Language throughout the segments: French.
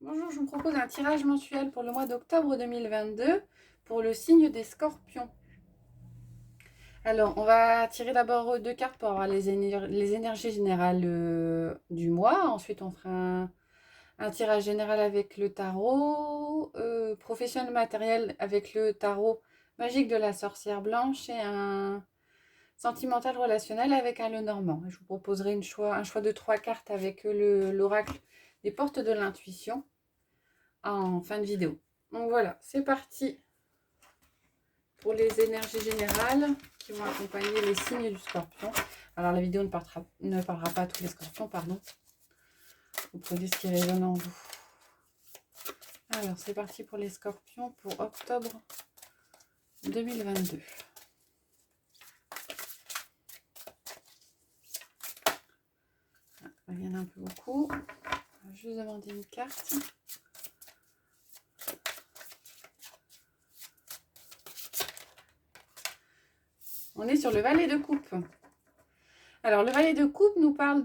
Bonjour, je vous propose un tirage mensuel pour le mois d'octobre 2022 pour le signe des Scorpions. Alors, on va tirer d'abord deux cartes pour avoir les énergies générales du mois. Ensuite, on fera un tirage général avec le tarot, professionnel matériel avec le tarot magique de la sorcière blanche et un sentimental relationnel avec un Lenormand. Je vous proposerai un choix de trois cartes avec l'oracle des portes de l'intuition en fin de vidéo. Donc voilà, c'est parti pour les énergies générales qui vont accompagner les signes du scorpion. Alors la vidéo ne parlera pas à tous les scorpions, pardon. Vous prenez ce qui résonne en vous. Alors c'est parti pour les scorpions pour octobre 2022. Il y en a un peu beaucoup. Je vais juste demander une carte. On est sur le valet de coupe. Alors le valet de coupe nous parle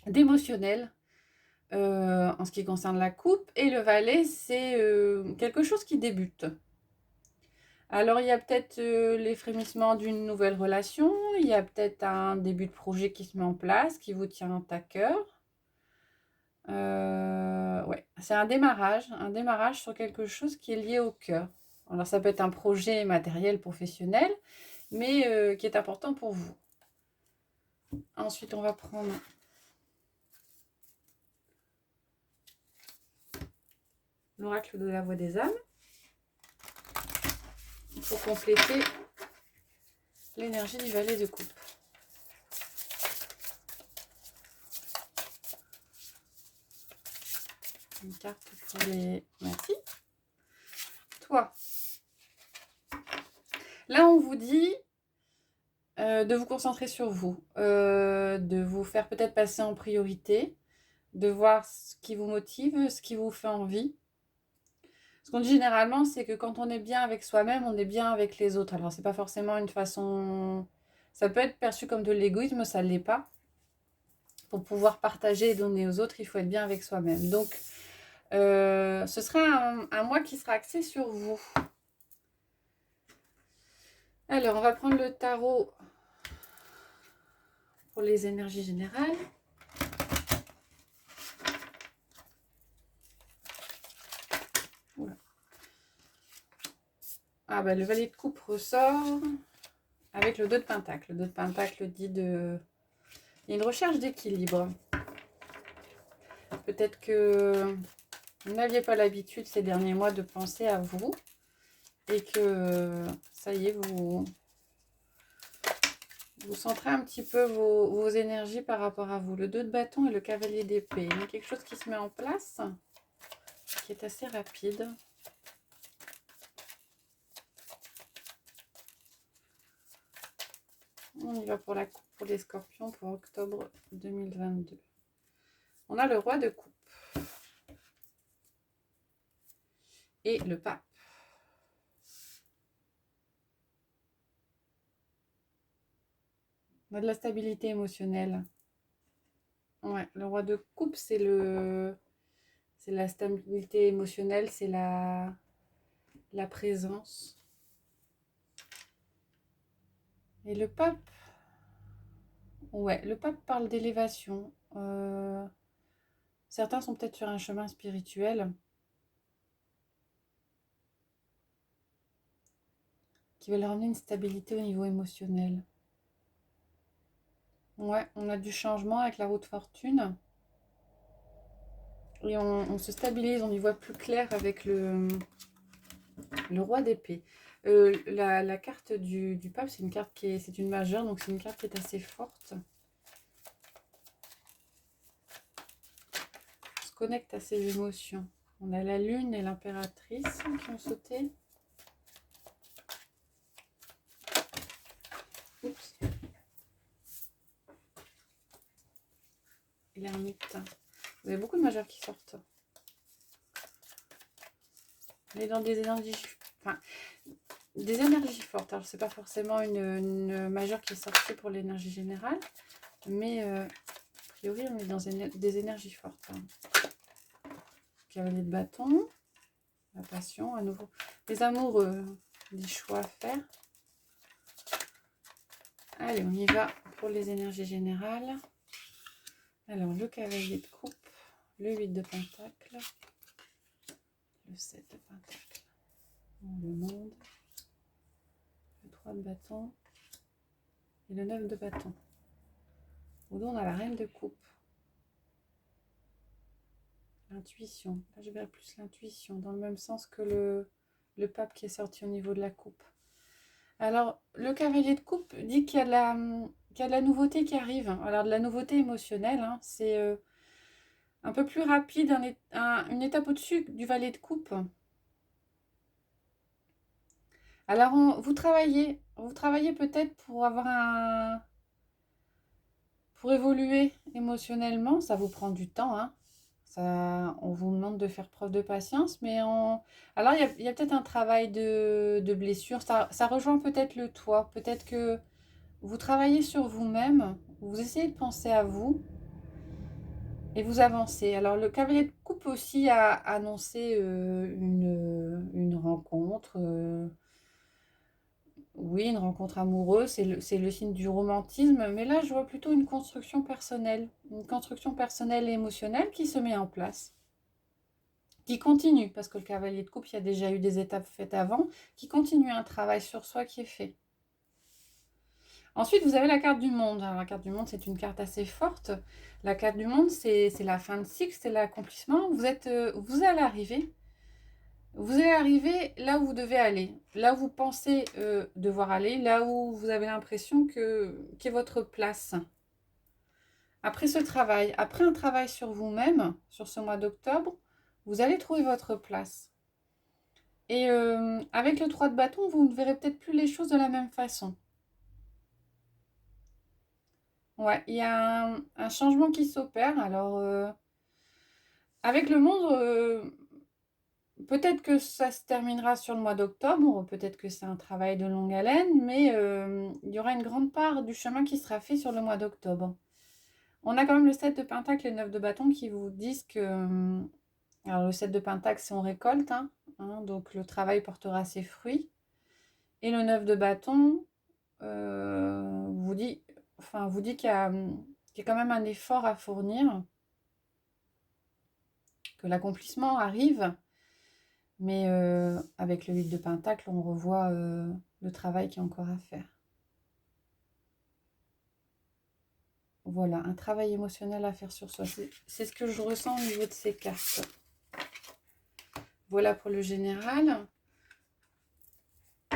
d'émotionnel en ce qui concerne la coupe. Et le valet, c'est quelque chose qui débute. Alors il y a peut-être les frémissements d'une nouvelle relation. Il y a peut-être un début de projet qui se met en place, qui vous tient à cœur. Ouais, c'est un démarrage sur quelque chose qui est lié au cœur. Alors ça peut être un projet matériel, professionnel, mais qui est important pour vous. Ensuite, on va prendre l'oracle de la voix des âmes pour compléter l'énergie du valet de coupe. Une carte pour les... Merci. Toi. Là, on vous dit de vous concentrer sur vous, de vous faire peut-être passer en priorité, de voir ce qui vous motive, ce qui vous fait envie. Ce qu'on dit généralement, c'est que quand on est bien avec soi-même, on est bien avec les autres. Alors, c'est pas forcément une façon... Ça peut être perçu comme de l'égoïsme, ça ne l'est pas. Pour pouvoir partager et donner aux autres, il faut être bien avec soi-même. Donc, ce sera un mois qui sera axé sur vous. Alors, on va prendre le tarot pour les énergies générales. Oula. Ah bah le valet de coupe ressort avec le 2 de pentacle. Le 2 de pentacle dit de... Il y a une recherche d'équilibre. Peut-être que vous n'aviez pas l'habitude ces derniers mois de penser à vous et que ça y est, vous centrez un petit peu vos énergies par rapport à vous. Le 2 de bâton et le cavalier d'épée. Il y a quelque chose qui se met en place qui est assez rapide. On y va pour la coupe pour les scorpions pour octobre 2022. On a le roi de coupe et le pape. On a de la stabilité émotionnelle. Ouais, le roi de coupe, c'est la stabilité émotionnelle, c'est la présence. Et le pape, ouais, le pape parle d'élévation. Certains sont peut-être sur un chemin spirituel qui va leur amener une stabilité au niveau émotionnel. Ouais, on a du changement avec la roue de fortune. Et on se stabilise, on y voit plus clair avec le roi d'épée. La carte du pape, c'est une carte qui est, c'est une majeure, donc c'est une carte qui est assez forte. On se connecte à ses émotions. On a la lune et l'impératrice qui ont sauté. Oups. Et l'ermite. Vous avez beaucoup de majeurs qui sortent. On est dans des énergies, enfin, des énergies fortes. Alors, c'est pas forcément une majeure qui est sortie pour l'énergie générale, mais priori, on est dans des énergies fortes. Hein. Cavalier de bâton, la passion, à nouveau. Les amoureux, des choix à faire. Allez, on y va pour les énergies générales. Alors, le cavalier de coupe, le 8 de pentacle, le 7 de pentacle, le monde, le 3 de bâton et le 9 de bâton. Au dos, on a la reine de coupe. L'intuition. Là, je verrai plus l'intuition, dans le même sens que le pape qui est sorti au niveau de la coupe. Alors, le cavalier de coupe dit qu'il y a de la nouveauté qui arrive. Alors, de la nouveauté émotionnelle, hein, c'est un peu plus rapide, une étape au-dessus du valet de coupe. Alors, vous travaillez peut-être pour avoir pour évoluer émotionnellement. Ça vous prend du temps, hein. On vous demande de faire preuve de patience, mais alors il y a peut-être un travail de blessure. Ça rejoint peut-être le toit. Peut-être que vous travaillez sur vous-même, vous essayez de penser à vous et vous avancez. Alors le cavalier de coupe aussi a annoncé une rencontre. Oui, une rencontre amoureuse, c'est le signe du romantisme, mais là je vois plutôt une construction personnelle et émotionnelle qui se met en place. Qui continue, parce que le cavalier de coupe, il y a déjà eu des étapes faites avant, qui continue un travail sur soi qui est fait. Ensuite, vous avez la carte du monde. Alors, la carte du monde, c'est une carte assez forte. La carte du monde, c'est la fin de cycle, c'est l'accomplissement. Vous allez arriver. Vous allez arriver là où vous devez aller, là où vous pensez devoir aller, là où vous avez l'impression qu'est votre place. Après ce travail, après un travail sur vous-même, sur ce mois d'octobre, vous allez trouver votre place. Et avec le 3 de bâton, vous ne verrez peut-être plus les choses de la même façon. Ouais, il y a un changement qui s'opère. Alors, avec le monde, peut-être que ça se terminera sur le mois d'octobre, peut-être que c'est un travail de longue haleine, mais il y aura une grande part du chemin qui sera fait sur le mois d'octobre. On a quand même le 7 de pentacle et le 9 de bâton qui vous disent que... alors, le 7 de pentacle, c'est on récolte, hein, donc le travail portera ses fruits. Et le 9 de bâton vous dit qu'il y a quand même un effort à fournir, que l'accomplissement arrive, mais avec le 8 de pentacle, on revoit le travail qui est encore à faire. Voilà, un travail émotionnel à faire sur soi. C'est ce que je ressens au niveau de ces cartes. Voilà pour le général.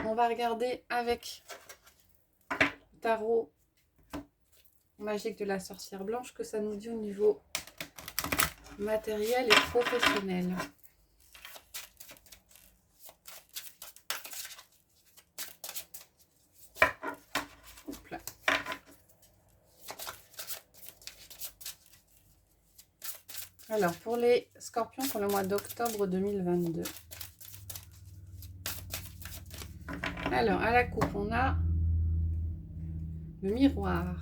On va regarder avec le tarot magique de la sorcière blanche que ça nous dit au niveau matériel et professionnel. Hop là. Alors, pour les scorpions pour le mois d'octobre 2022. Alors, à la coupe, on a le miroir.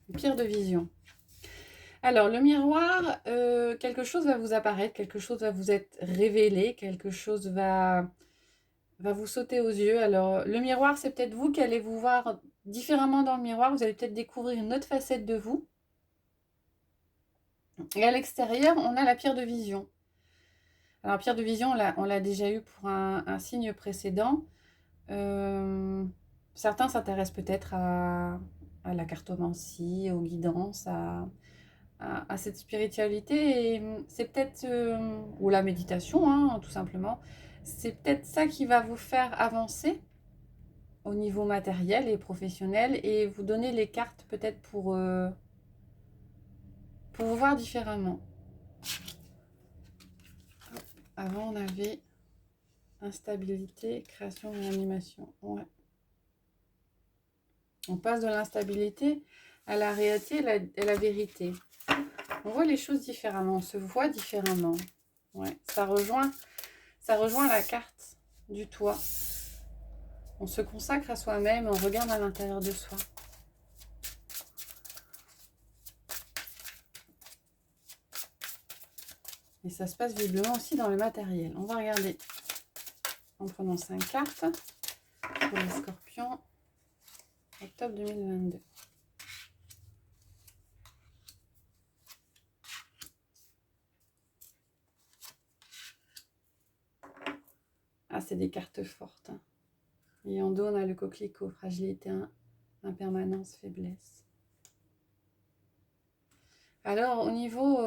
Une pierre de vision. Alors, le miroir, quelque chose va vous apparaître, quelque chose va vous être révélé, quelque chose va vous sauter aux yeux. Alors, le miroir, c'est peut-être vous qui allez vous voir différemment dans le miroir. Vous allez peut-être découvrir une autre facette de vous. Et à l'extérieur, on a la pierre de vision. Alors, la pierre de vision, on l'a déjà eu pour un signe précédent. Certains s'intéressent peut-être à la cartomancie, aux guidances, à cette spiritualité. Et c'est peut-être, ou la méditation, hein, tout simplement. C'est peut-être ça qui va vous faire avancer au niveau matériel et professionnel et vous donner les cartes peut-être pour vous voir différemment. Avant, on avait instabilité, création et animation. Ouais. On passe de l'instabilité à la réalité et la vérité. On voit les choses différemment, on se voit différemment. Ouais. Ça rejoint la carte du toit. On se consacre à soi-même, on regarde à l'intérieur de soi. Et ça se passe visiblement aussi dans le matériel. On va regarder en prenant 5 cartes pour les scorpions, octobre 2022. Ah, c'est des cartes fortes. Hein. Et en dos, on a le coquelicot, fragilité, impermanence, faiblesse. Alors, au niveau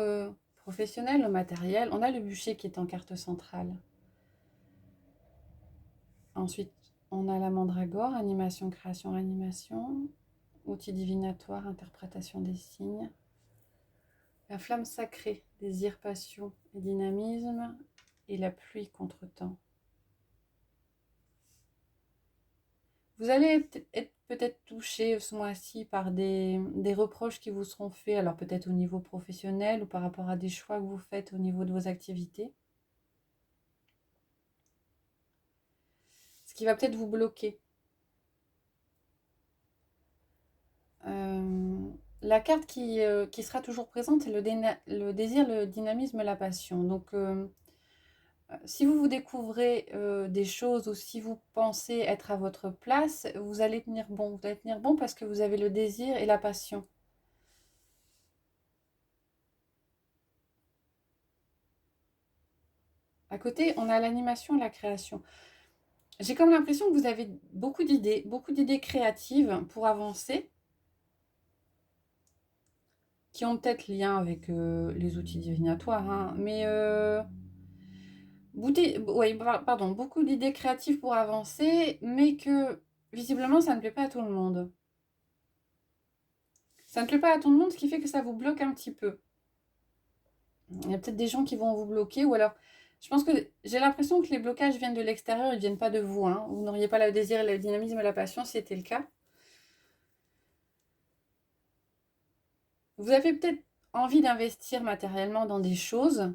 professionnel, au matériel, on a le bûcher qui est en carte centrale. Ensuite, on a la mandragore, animation, création, animation, outil divinatoire, interprétation des signes. La flamme sacrée, désir, passion et dynamisme, et la pluie contre-temps. Vous allez être peut-être touché ce mois-ci par des reproches qui vous seront faits, alors peut-être au niveau professionnel ou par rapport à des choix que vous faites au niveau de vos activités. Ce qui va peut-être vous bloquer. La carte qui sera toujours présente, c'est le désir, le dynamisme, la passion. Donc, si vous vous découvrez des choses ou si vous pensez être à votre place, vous allez tenir bon. Vous allez tenir bon parce que vous avez le désir et la passion. À côté, on a l'animation et la création. J'ai comme l'impression que vous avez beaucoup d'idées créatives pour avancer, qui ont peut-être lien avec les outils divinatoires, hein, mais beaucoup d'idées créatives pour avancer, mais que visiblement ça ne plaît pas à tout le monde. Ça ne plaît pas à tout le monde, ce qui fait que ça vous bloque un petit peu. Il y a peut-être des gens qui vont vous bloquer, ou alors je pense que j'ai l'impression que les blocages viennent de l'extérieur, ils ne viennent pas de vous. Hein. Vous n'auriez pas le désir, le dynamisme et la passion si c'était le cas. Vous avez peut-être envie d'investir matériellement dans des choses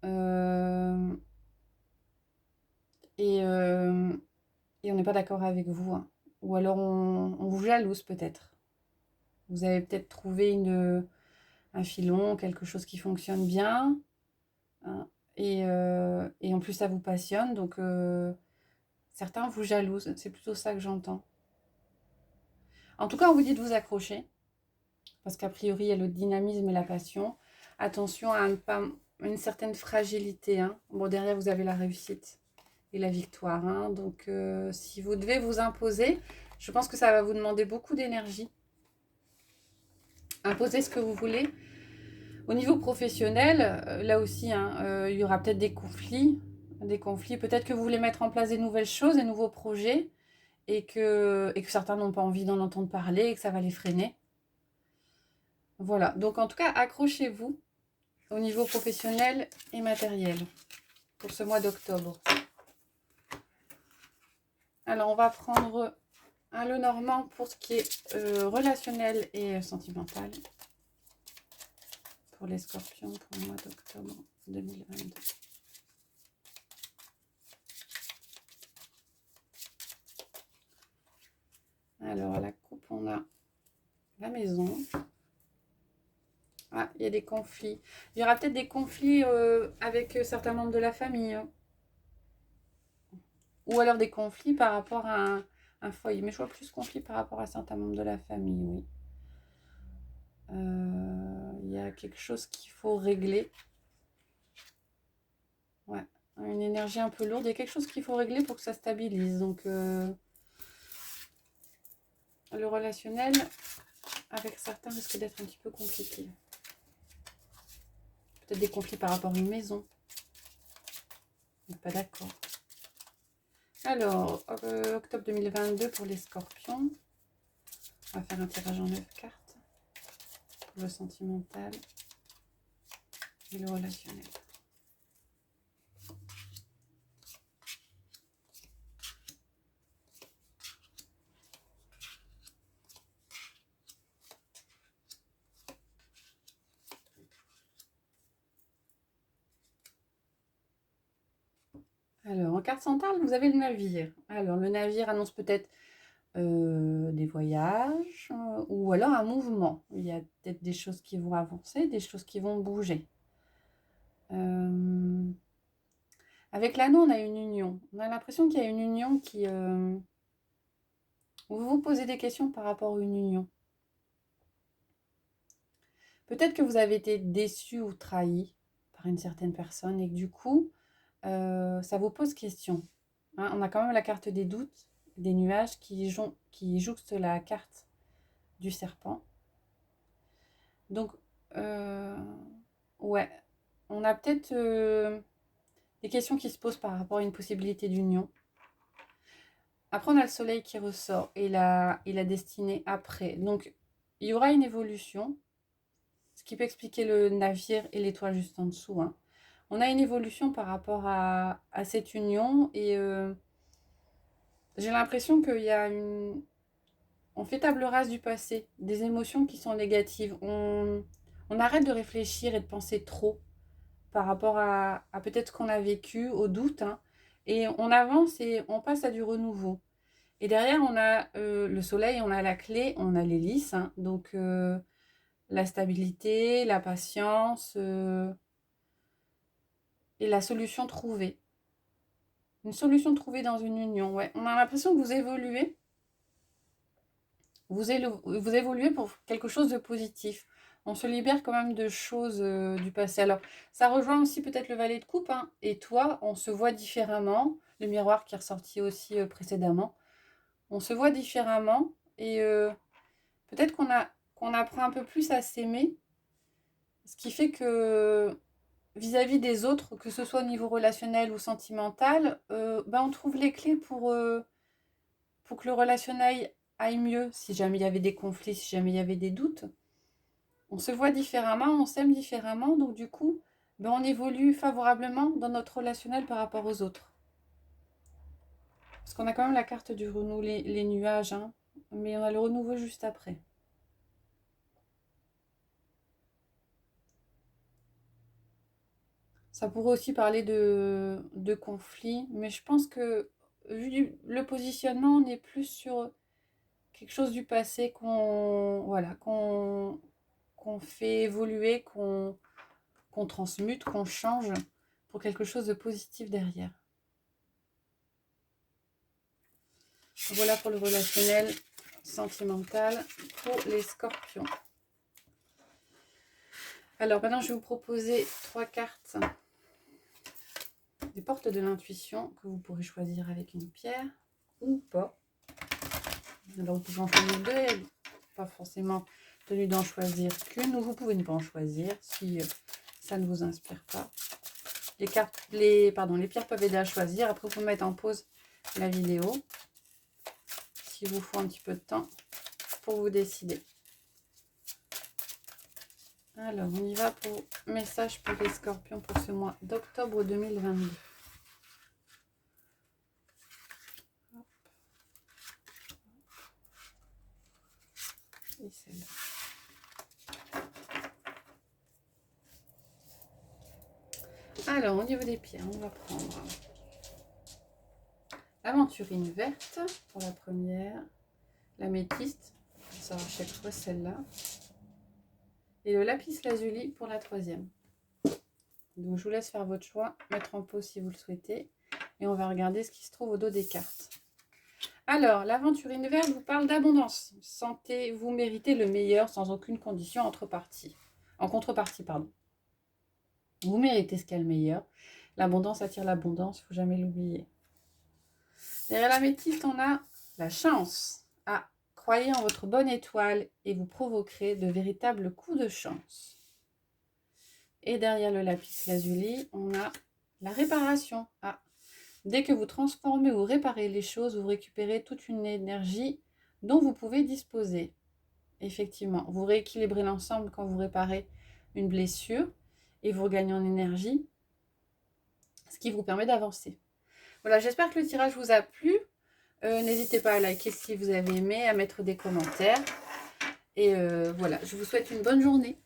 euh, et, euh, et on n'est pas d'accord avec vous. Hein. Ou alors on vous jalouse peut-être. Vous avez peut-être trouvé un filon, quelque chose qui fonctionne bien. Hein, et en plus, ça vous passionne. Donc, certains vous jalousent. C'est plutôt ça que j'entends. En tout cas, on vous dit de vous accrocher. Parce qu'a priori, il y a le dynamisme et la passion. Attention à une certaine fragilité. Hein. Bon, derrière, vous avez la réussite et la victoire. Hein. Donc, si vous devez vous imposer, je pense que ça va vous demander beaucoup d'énergie. Imposer ce que vous voulez. Au niveau professionnel, là aussi, hein, il y aura peut-être des conflits. Peut-être que vous voulez mettre en place des nouvelles choses, des nouveaux projets, et que certains n'ont pas envie d'en entendre parler, et que ça va les freiner. Voilà, donc en tout cas, accrochez-vous au niveau professionnel et matériel pour ce mois d'octobre. Alors, on va prendre un Lenormand pour ce qui est relationnel et sentimental. Pour les scorpions pour le mois d'octobre 2022. Alors, à la coupe, on a la maison. Ah, il y a des conflits. Il y aura peut-être des conflits avec certains membres de la famille. Hein. Ou alors des conflits par rapport à un foyer. Mais je vois plus conflits par rapport à certains membres de la famille, oui. Il y a quelque chose qu'il faut régler. Ouais, une énergie un peu lourde. Il y a quelque chose qu'il faut régler pour que ça stabilise. Donc, le relationnel avec certains risque d'être un petit peu compliqué. Peut-être des conflits par rapport à une maison. On n'est pas d'accord. Alors, octobre 2022 pour les scorpions. On va faire un tirage en 9 cartes. Pour le sentimental et le relationnel. Alors, en carte centrale, vous avez le navire. Alors, le navire annonce peut-être des voyages ou alors un mouvement. Il y a peut-être des choses qui vont avancer, des choses qui vont bouger. Avec l'anneau, on a une union. On a l'impression qu'il y a une union qui... vous vous posez des questions par rapport à une union. Peut-être que vous avez été déçu ou trahi par une certaine personne et que du coup, ça vous pose question. Hein, on a quand même la carte des doutes, des nuages qui jouxtent la carte du serpent. Donc, ouais, on a peut-être des questions qui se posent par rapport à une possibilité d'union. Après, on a le soleil qui ressort et la destinée après. Donc, il y aura une évolution, ce qui peut expliquer le navire et l'étoile juste en dessous. Hein. On a une évolution par rapport à cette union et j'ai l'impression qu'il y a une... On fait table rase du passé, des émotions qui sont négatives. On arrête de réfléchir et de penser trop par rapport à peut-être ce qu'on a vécu, au doute. Hein, et on avance et on passe à du renouveau. Et derrière, on a le soleil, on a la clé, on a l'hélice. Hein, donc, la stabilité, la patience et la solution trouvée. Une solution trouvée dans une union. Ouais. On a l'impression que vous évoluez. Vous évoluez pour quelque chose de positif. On se libère quand même de choses du passé. Alors, ça rejoint aussi peut-être le valet de coupe. Hein, et toi, on se voit différemment. Le miroir qui est ressorti aussi précédemment. On se voit différemment. Et peut-être qu'on apprend un peu plus à s'aimer. Ce qui fait que vis-à-vis des autres, que ce soit au niveau relationnel ou sentimental, on trouve les clés pour que le relationnel aille mieux. Si jamais il y avait des conflits, si jamais il y avait des doutes, on se voit différemment, on s'aime différemment, donc du coup, on évolue favorablement dans notre relationnel par rapport aux autres. Parce qu'on a quand même la carte du renouveau, les nuages, hein, mais on a le renouveau juste après. Ça pourrait aussi parler de conflits, mais je pense que vu le positionnement, on est plus sur quelque chose du passé qu'on fait évoluer, qu'on transmute, qu'on change pour quelque chose de positif derrière. Voilà pour le relationnel sentimental pour les scorpions. Alors maintenant, je vais vous proposer 3 cartes des portes de l'intuition que vous pourrez choisir avec une pierre ou pas. Alors vous pouvez en choisir 2, pas forcément tenu d'en choisir qu'une, ou vous pouvez ne pas en choisir si ça ne vous inspire pas. Les pierres peuvent aider à choisir. Après, vous pouvez mettre en pause la vidéo s'il vous faut un petit peu de temps pour vous décider. Alors, on y va pour message pour les scorpions pour ce mois d'octobre 2022. Et celle-là. Alors, au niveau des pierres, on va prendre l'aventurine verte pour la première, l'améthyste, ça à chaque fois celle-là, et le lapis lazuli pour la troisième. Donc, je vous laisse faire votre choix, mettre en pause si vous le souhaitez, et on va regarder ce qui se trouve au dos des cartes. Alors, l'aventurine verte vous parle d'abondance. Sentez, vous méritez le meilleur sans aucune condition en contrepartie. Vous méritez ce qu'il y a le meilleur. L'abondance attire l'abondance, il ne faut jamais l'oublier. Derrière l'améthyste, on a la chance. Ah, croyez en votre bonne étoile et vous provoquerez de véritables coups de chance. Et derrière le lapis lazuli, on a la réparation. Ah, dès que vous transformez ou réparez les choses, vous récupérez toute une énergie dont vous pouvez disposer. Effectivement, vous rééquilibrez l'ensemble quand vous réparez une blessure et vous regagnez en énergie, ce qui vous permet d'avancer. Voilà, j'espère que le tirage vous a plu. N'hésitez pas à liker si vous avez aimé, à mettre des commentaires. Et voilà, je vous souhaite une bonne journée.